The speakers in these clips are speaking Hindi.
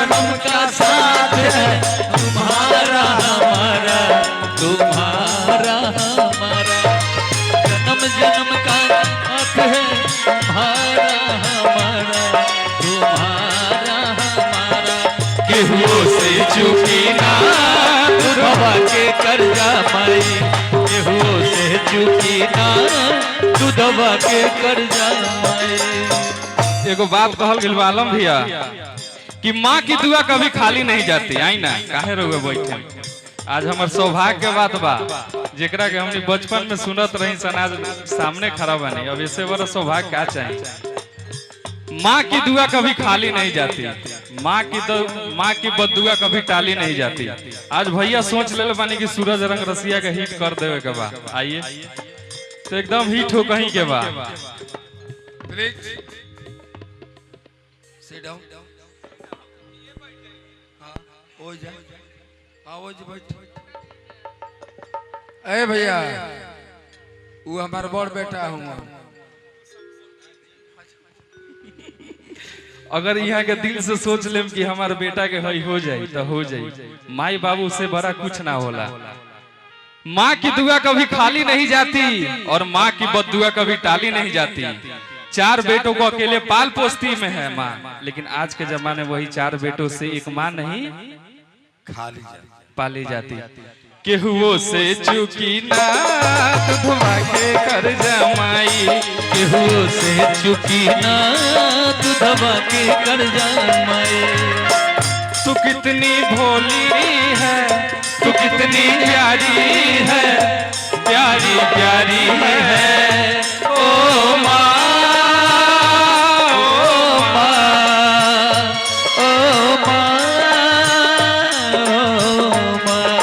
जन्म का साथ है तुम्हारा हमारा, तुम्हारा हमारा जन्म जन्म का साथ है तुम्हारा हमारा, तुम्हारा हमारा केहू से चुकी ना दूधवा के कर्जा माई, केहू से चुकी ना दूधवा के कर्जा माई। एगो बात कहल गेल आलम भैया कि माँ की दुआ कभी खाली नहीं जाती। आई ना काहे रहुए बैठे, आज हमार सौभाग्य के बात बा जेकरा के हमनी बचपन में सुनत रही सन, आज सामने खड़ा बनी। अब इससे बड़ा सौभाग्य क्या चाहिए। माँ की दुआ कभी खाली नहीं जाती, माँ की बददुआ कभी टाली नहीं जाती। आज भैया सोच ले बानी कि सूरज रंग रसिया के हिट कर देवे के बा, आइए तो एकदम हिट हो कहीं के बा। Sit down. हाँ, जा। आओ जी बैठ। ए भैया, वो हमारा बड़ बेटा हूँ। अगर यहाँ के दिल से सोच लेम कि हमारे बेटा के हई हो जाए तो हो जाए। माई बाबू से बड़ा कुछ ना होला। माँ की दुआ कभी खाली नहीं जाती और माँ की बददुआ कभी टाली नहीं जाती। 4 बेटों को अकेले पाल पोसती में है माँ, लेकिन आज के जमाने वही 4 बेटों से एक माँ नहीं खाली पाली जाती। केहुओ से चुकी ना दूधवा के कर्जा माई, केहू से चुकी ना दूधवा के कर्जा माई। तू कितनी भोली है, तू कितनी प्यारी है, प्यारी प्यारी है ओ माँ, ओ माँ, ओ माँ, ओ माँ।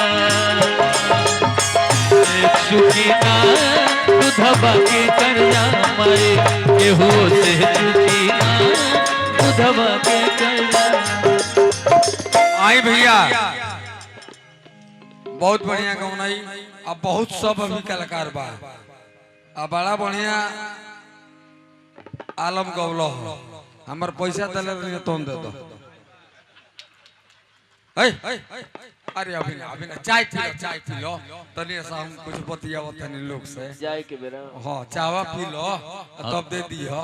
चुकी ना दूधवा के कर्जा माई, केहू से चुकी ना दूधवा के कर्जा। आई भैया, बहुत बढ़िया गौनाई। अब बहुत सब अभी कलाकार बा, अब बड़ा बढ़िया आलम गौलो हो। हमार पैसा दले नहीं तुम दे दो। अरे अभी ना चाय पी लो तनी ऐसा हम कुछ बतियावत तनी लोग से जाए के बेरा। हाँ चावा पी लो तब दे दी हो।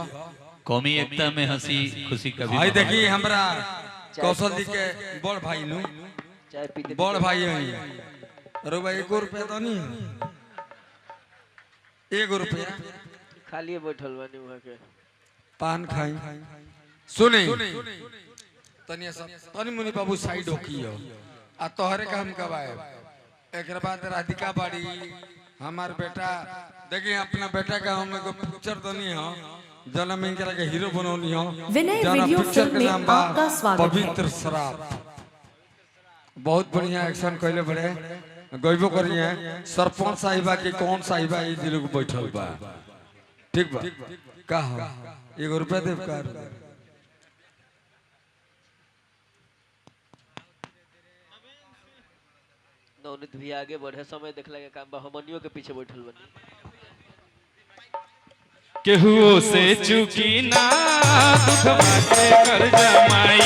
कौमी एकता में हंसी खुशी कभी। भाई देखिए हमरा कौशल जी के बड़ भाई नु, चाय पीते बड़ भाई है। अरे भाई 1 रुपया तो नहीं, 1 रुपया खाली बैठल बानी वहां के पान खाई। सुनी तनी मुनि बाबू साइड होकियो आ तोहरे काम कबाए। एक बाद राधिका बाड़ी हमार बेटा देखिए अपना बेटा का हम एगो पिक्चर दनी हो जन्म इनकरा के हीरो बनौनी हो। जना पिक्चर के नाम बा पवित्र शराब। बहुत बढ़िया एक्शन कइले बड़े गइबो करिए। सरपंच साहिबा के कौन साहिबा ई दिल को बैठल बा, ठीक बा का हो 1 रुपया देव का। नवनीत भी आगे बढ़े समय देखला के काम बा, हमनियों के पीछे बैठल बानी। केहुओ से चुकी ना दूधवा के कर्जा माई।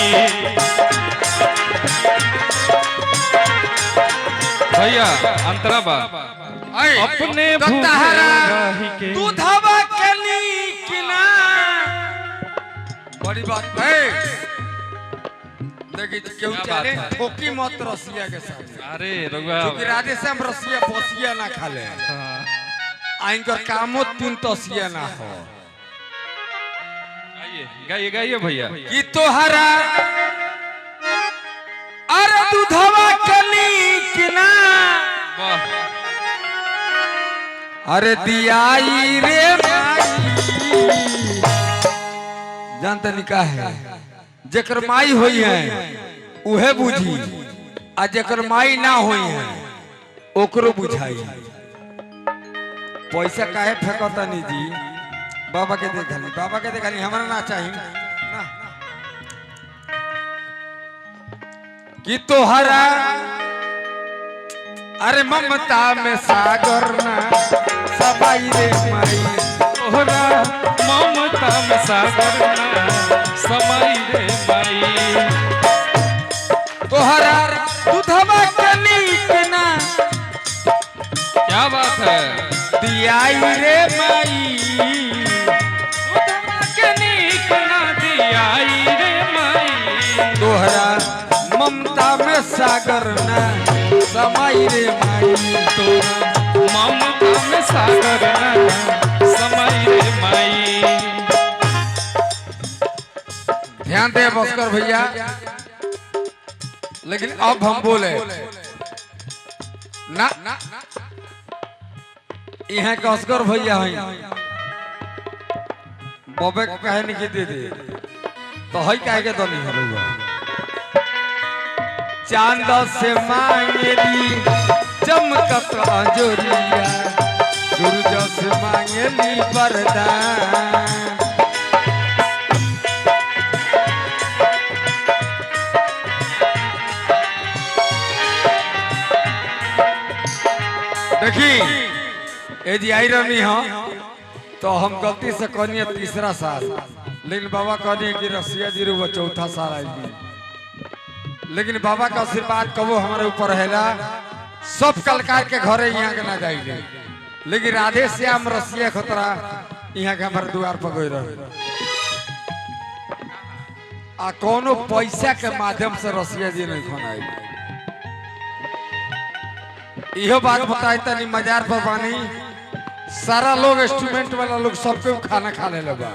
भैया अंतरा बा अपने के दूधवा के नीकिना बड़ी बात है। देखिए क्यों चले ठोकी मत रसिया के साथ। अरे रघुआ क्योंकि राधे से हम रसिया बसिया ना खा ले। आइनकर कामो 3 तसिया ना हो। गाइए गाइए भैया कि तोहरा अरे दूधवा के नीकिना अरे दियाई रे माई। जानते नहीं का है जेकर माई होई है उहे बुझी, आ जेकर माई ना होई है ओकरो बुझाई। पैसा काहे फेंकता नहीं जी, बाबा के देखली, बाबा के देखली हमरा ना चाहिए ना। कि तोहरा अरे ममता में सागर ना सबाई रे माई। तोहरा ममता में सागर ना समाई रे माई। बात है। दियाई रे माई दूधवा के नीक ना दियाई रे माई, तोहरा ममता में सागर ना समाई रे माई, तोरा ममता में सागर ना समाई रे माई। ध्यान दे भास्कर भैया, लेकिन अब हम बोले ना यहाँ कसकर भैया हैं बबे को कहे नहीं की दे दे तो है कहे के तो नहीं है रहुआ। चांद से मांगेली चमकत अंजोरिया, सूरज से मांगेली वरदान। देखी ए जी आई रही हो तो हम गलती से कहनी तीसरा साल, लेकिन बाबा कहनी कि रसिया जी वो चौथा साल आई, लेकिन बाबा का आशीर्वाद कबो हमारे ऊपर हैला। सब कलकार के घरे यहाँ के ना जाइए, लेकिन राधे श्याम रसिया खतरा यहाँ के हमारे द्वार पर गई रहे आ कोनो पैसा के माध्यम से रसिया जी नहीं खनाई। इहो बात बताई तनी मजार पर बानी, सारा लोग इंस्ट्रूमेंट वाला लोग सबके खाना खा ले लगा,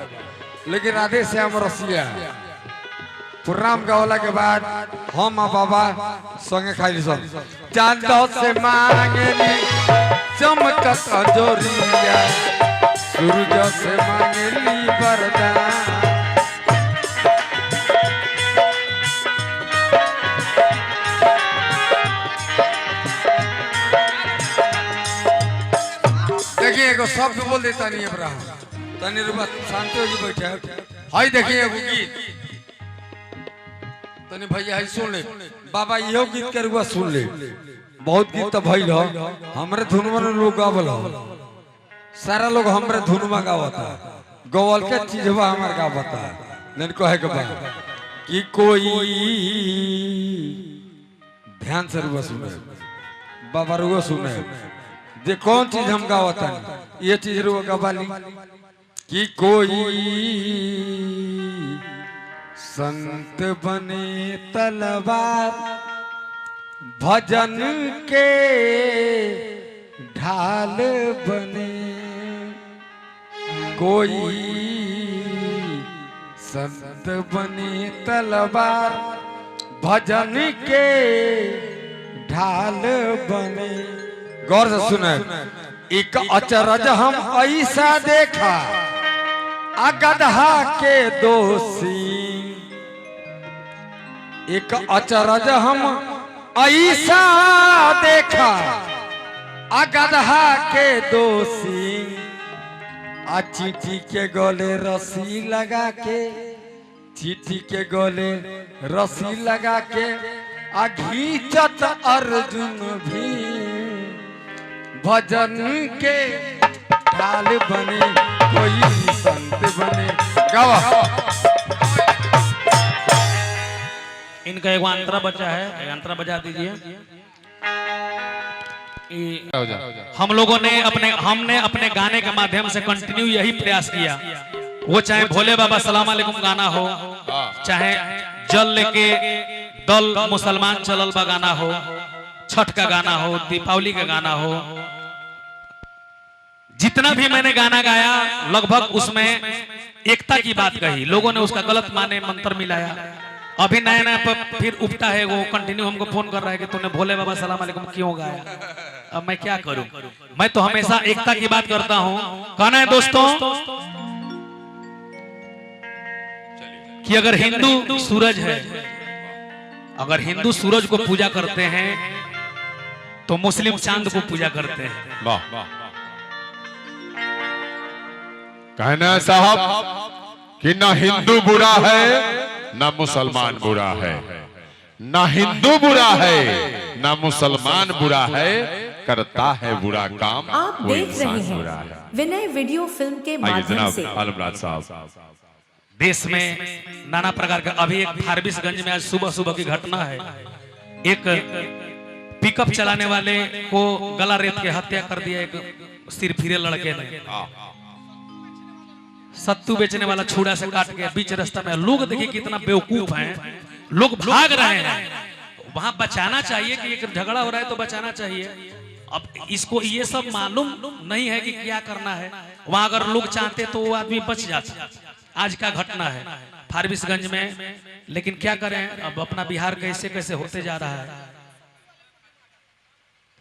लेकिन राधे श्याम रसिया प्रोग्राम गवला के बाद हम आ बाबा संगे खाई सब। चांद से मांगेली चमकत अंजोरिया, सूरज से मांगेली वरदान। देखिए एगो शब्द बोल देता नहीं अब्राहम तनी रुपा शांति हो जी बैठे। हाय देखिए एगो गीत तनी भैया है सुन ले बाबा, इहो गीत के रुआ सुन ले। बहुत गीत तो भइल हो, हमरे धुनवा लोग गावल हो, सारा लोग हमरे धुनवा गावता, गवल के चीजवा हमार गावता। नहीं कहे के बा कि कोई ध्यान से रुआ सुने, बाबा रुआ सुने जे कौन चीज हम गावता ये चीज रुआ गवाली कि कोई संत बने तलवार भजन के ढाल बने, कोई संत बने तलवार भजन के ढाल बने। गौर से सुने, एक अचरज हम ऐसा देखा अगधा के दोषी, एक अचरज हम ऐसा देखा अगधा के दोषी, आ चींटी के गले रस्सी लगा के, चींटी के गले रस्सी लगा के आ घींचत अर्जुन भी भजन के ढाल बने, कोई संत बने। गावा इनका एक अंतरा बचा है, एक अंतरा बजा दीजिए। हम लोगों ने हमने अपने गाने के माध्यम से कंटिन्यू यही प्रयास किया, वो चाहे भोले बाबा सलाम अलैकुम गाना हो, चाहे जल लेके दल मुसलमान चलल बा गाना हो, छठ का गाना हो, दीपावली का गाना हो, जितना भी मैंने गाना गाया लगभग उसमें एकता की बात कही, लोगों ने उसका गलत माने मंत्र मिलाया। अभी नया नया फिर उठता है, वो कंटिन्यू हमको फोन कर रहा है कि तूने भोले बाबा सलाम अलैकुम क्यों गाया। अब मैं क्या करूं, मैं तो हमेशा एकता की बात करता हूं। कहना है दोस्तों कि अगर हिंदू सूरज है, अगर हिंदू सूरज को पूजा करते हैं तो मुस्लिम चांद को पूजा करते हैं। वाह कहना साहब कि ना हिंदू बुरा है ना मुसलमान बुरा है, ना हिंदू बुरा है ना मुसलमान बुरा है, करता है बुरा काम आप वो देख इंसान रहे बुरा हैं है। विनय वीडियो फिल्म के आइए माध्यम जनाब से आलमराज साहब। देश में नाना प्रकार का, अभी एक फारबिसगंज में आज सुबह सुबह की घटना है, एक पिकअप चलाने वाले को गला रेत के हत्या कर दिया एक सिर फिरे लड़के ने। सत्तू बेचने वाला छुरा से काट के बीच रास्ता में। लोग देखिए कितना बेवकूफ हैं, लोग भाग रहे हैं। वहां बचाना चाहिए कि एक झगड़ा हो रहा है तो बचाना चाहिए। अब इसको ये सब मालूम नहीं है कि क्या करना है। वहां अगर लोग चाहते तो वो आदमी बच जाता। आज का घटना है फारबिसगंज में, लेकिन क्या करें, अब अपना बिहार कैसे कैसे होते जा रहा है।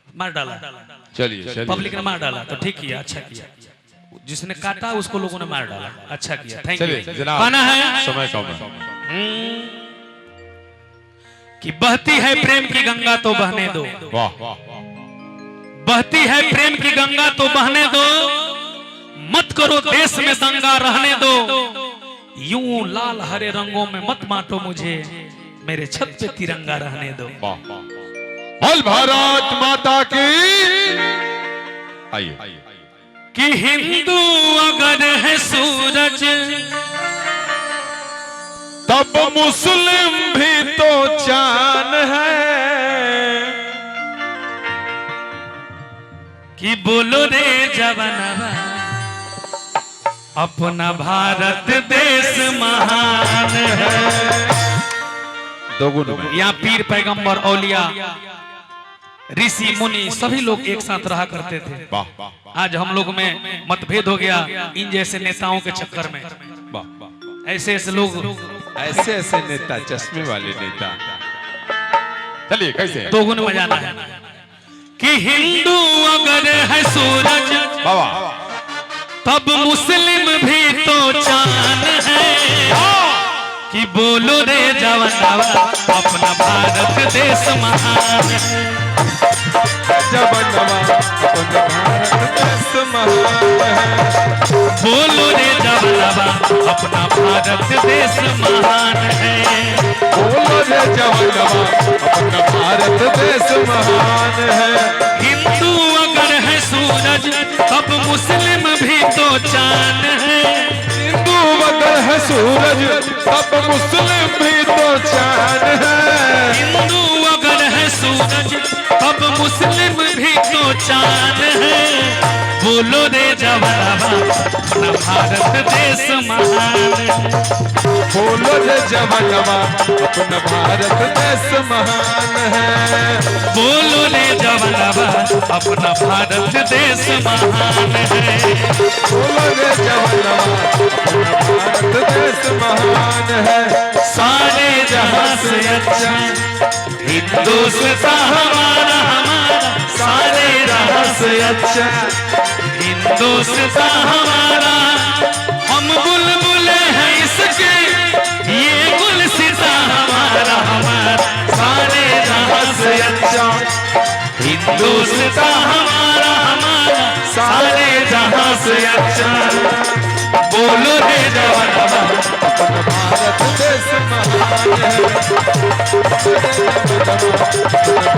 मार डाला, चलिए पब्लिक ने मार डाला तो ठीक किया, अच्छा किया। जिसने काटा उसको लोगों ने मार डाला, अच्छा किया, थैंक चलिए यू। जनाब, पाना है समय कम है। कि बहती है प्रेम की गंगा तो बहने दो, वाह वाह, बहती है प्रेम की गंगा तो बहने दो, मत करो देश में दंगा रहने दो, यूं लाल हरे रंगों में मत बांटो मुझे, मेरे छत पे तिरंगा रहने दो। वाह वाह। बोल भारत माता की। आइए। कि हिंदू अगर है सूरज तब मुस्लिम भी तो चांद है। कि बोलो रे जवानवा अपना भारत देश महान है। दोगुन में यहाँ पीर पैगंबर औलिया ऋषि मुनि सभी लोग एक साथ रहा करते थे। वाह वाह आज हम लोग में मतभेद हो गया इन जैसे नेताओं के चक्कर में। वाह। ऐसे ऐसे लोग, ऐसे ऐसे नेता, चश्मे वाले नेता। चलिए कैसे दो गुण बजाना है। कि हिंदू अगर है सूरज बाबा, तब मुस्लिम भी तो चांद है। कि बोलो रे जवानवा अपना भारत देश महान है। जवानवा अपना भारत देश महान है। बोलो रे जवानवा अपना भारत देश महान है। बोलो रे जवानवा अपना भारत देश महान है। हिंदू अगर है सूरज तब मुस्लिम भी तो चांद है। हिंदू अगर है सूरज तब मुस्लिम भी तो चांद है। हिंदू अगर है सूरज तब मुस्लिम भी तो चांद है। बोलो रे जवानवा अपना भारत देश महान है। बोलो रे जवानवा अपना भारत देश महान है। बोलो रे जवानवा अपना भारत देश महान है। बोलो रे जवानवा अपना भारत देश महान है। सारे जहां से अच्छा हिंदुस्तान हमारा हमारा, सारे जहां से अच्छा हिंदुस्तान हमारा। हम बुलबुल हैं इसके, ये गुलसिता हमारा हमारा, सारे जहां से अच्छा हिंदुस्तान हमारा हमारा, सारे जहां से अच्छा। बोलो रे जवानवा अपना भारत देश महान है।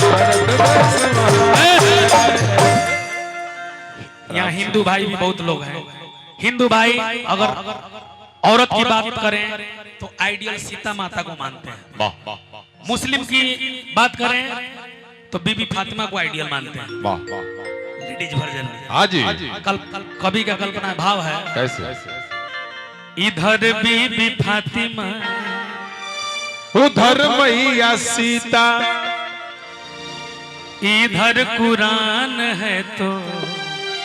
भारत देश महान है। यहाँ हिंदू भाई भी बहुत लोग हैं। हिंदू भाई अगर औरत की बात करें तो आइडियल सीता माता को मानते हैं। वाह वाह वाह मुस्लिम की बात करें तो बीबी फातिमा को आइडियल मानते हैं। वाह वाह। लेडीज वर्जन में हाँ जी, कवि का कल्पना भाव है। कैसे? इधर बीबी फातिमा उधर मैया सीता, इधर कुरान है तो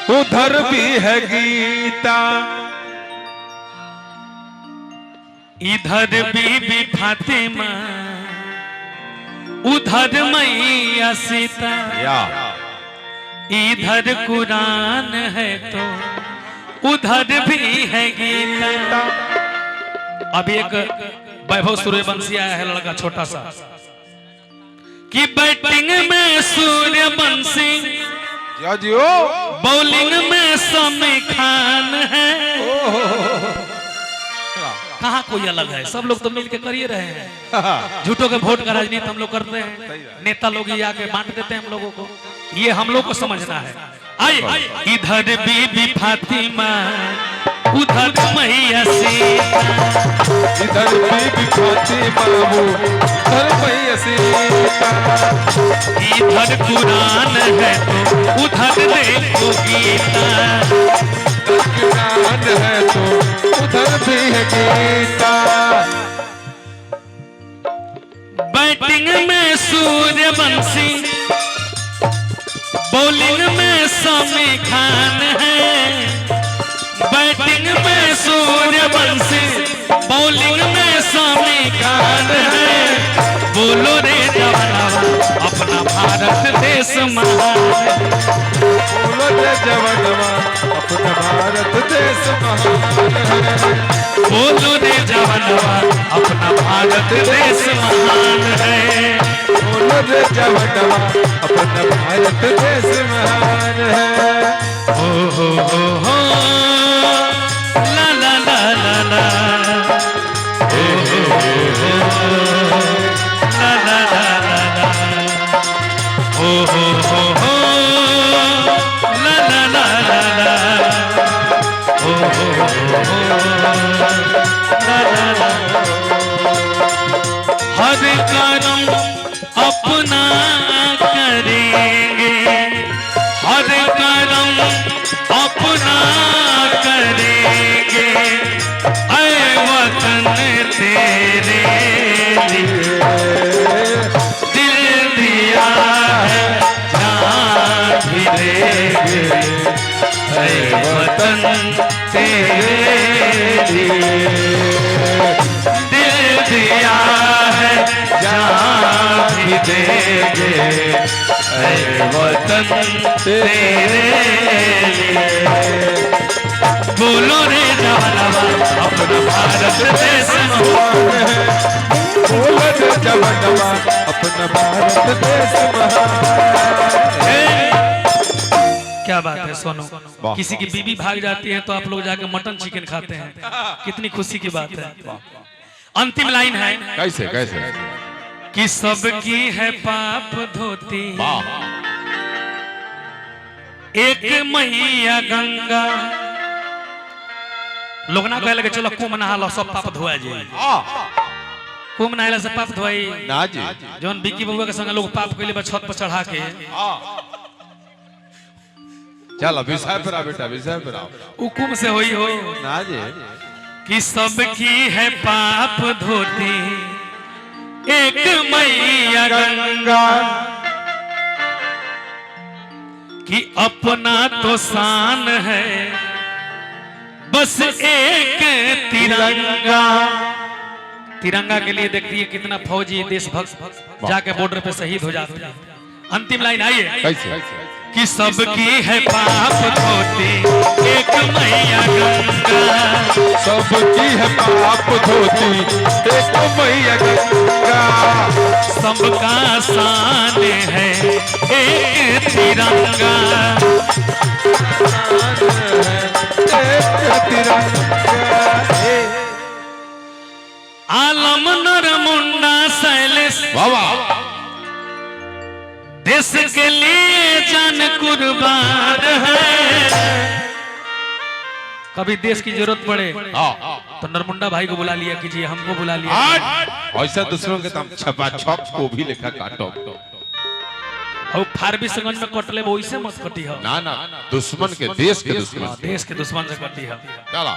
उधर भी है गीता। इधर बीबी फातिमा उधर मैया सीता, या इधर कुरान है तो उधर भी है गीता। अब एक वैभव सूर्यवंशी आया है लड़का छोटा सा, कि बैटिंग में सूर्यवंशी बॉलिंग में समी खान है। कहाँ कोई अलग है, सब लोग तो मिलके करिए रहे हैं। झूठों के वोट का राजनीति हम लोग करते हैं, नेता लोग ही आके बांट देते हैं हम लोगों को। ये हम लोग को समझना है। आइए, इधर बीबी फातिमा उधर मैया सीता, इधर बीबी फातिमा उधर मैया सीता। उधर कुरान है तो उधर देखो गीता, कुरान है तो उधर भी है गीता। बैटिंग में सूर्यवंशी, बॉलिंग में समी खान है। बैटिंग में सूर्यवंशी, बॉलिंग में समी खान है। बोलो रे जवानवा अपना भारत देश महान है। बोलो रे जवानवा अपना भारत देश महान है। बोलो रे जवानवा अपना भारत देश महान है। बोलो रे जवानवा अपना भारत देश महान है। हो ला ला ला ला ला, ला ला ला ला ला, हो ला ला ला ला ला, हो ला ला ला। हर कर्म अपना करेंगे, हर कर्म अपना करेंगे, ऐ वतन तेरे लिए दिल दिया है जान भी देंगे, ऐ वतन तेरे लिए दिल दिया है जान भी देंगे, ऐ वतन तेरे लिए। बोलो रे जवानवा अपना भारत देश महान है। बोलो रे जवानवा अपना भारत देश महान है। क्या बात है सोनू, किसी की बीवी भाग जाती है तो आप लोग जाके मटन चिकन खाते हैं, कितनी खुशी की बात है। अंतिम लाइन है कैसे कैसे कि सबकी है पाप धोती एक मैया गंगा। लोग ना कहे लगे चलो कुंभ नहा लो सब पाप धोआ जाए। कुंभ नहाइला से पाप धोई ना जी। जौन बिक्की बबुआ के संग लोग पाप कइले बा छत पर चढ़ा के। चलो विषय पर आ बेटा, विषय पर आओ। उ कुंभ से होई हो ना जी। कि सबकी है पाप धोती एक मैया गंगा, कि अपना तो शान है बस एक तिरंगा। तिरंगा के लिए देखती है कितना फौजी देशभक्त जाके बॉर्डर पे शहीद हो जाते हैं। अंतिम लाइन आइए कैसे कि सबकी है पाप धोती एक मैया गंगा, सबकी है पाप धोती एक मैया गंगा, सबका शान है एक तिरंगा। एक तिरंगा। आलम नर मुंडा शैलेश बाबा देश के लिए जान कुर्बान है। कभी देश की जरूरत पड़े तो नरमुंडा भाई को बुला लिया कीजिए, हमको बुला लिया। ऐसा दूसरों के तम छपा छप को भी लिखा काटो और फारबिसगंज में कटले वो इसे मत कटी हो ना ना, दुश्मन के देश के दुश्मन देश के दुश्मन से कटी हो। चला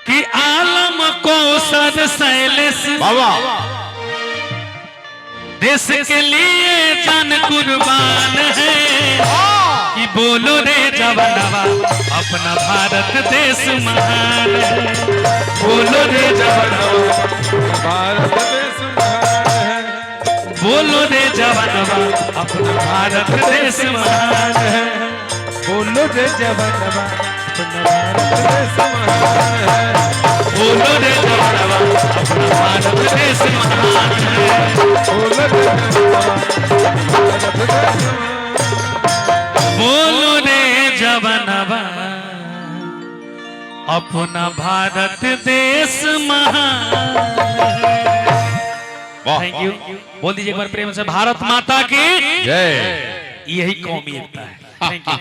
कि आलम कौशल शैलेश बाबा देश के लिए जान कुर्बान है। कि बोलो रे जवानवा अपना भारत देश महान है। बोलो रे जवानवा भारत देश महान है। बोलो रे जवानवा अपना भारत देश महान है। बोलो रे जवानवा अपना भारत देश महान है। बोलो रे जवानवा अपना भारत देश महान है। बोलो रे जवानवा भारत देश बोलो रे जवानवा अपना भारत देश महान। Thank you. बोल दीजिए एक बार प्रेम से, भारत माता की जय। यही कौमी एकता है। Thank you.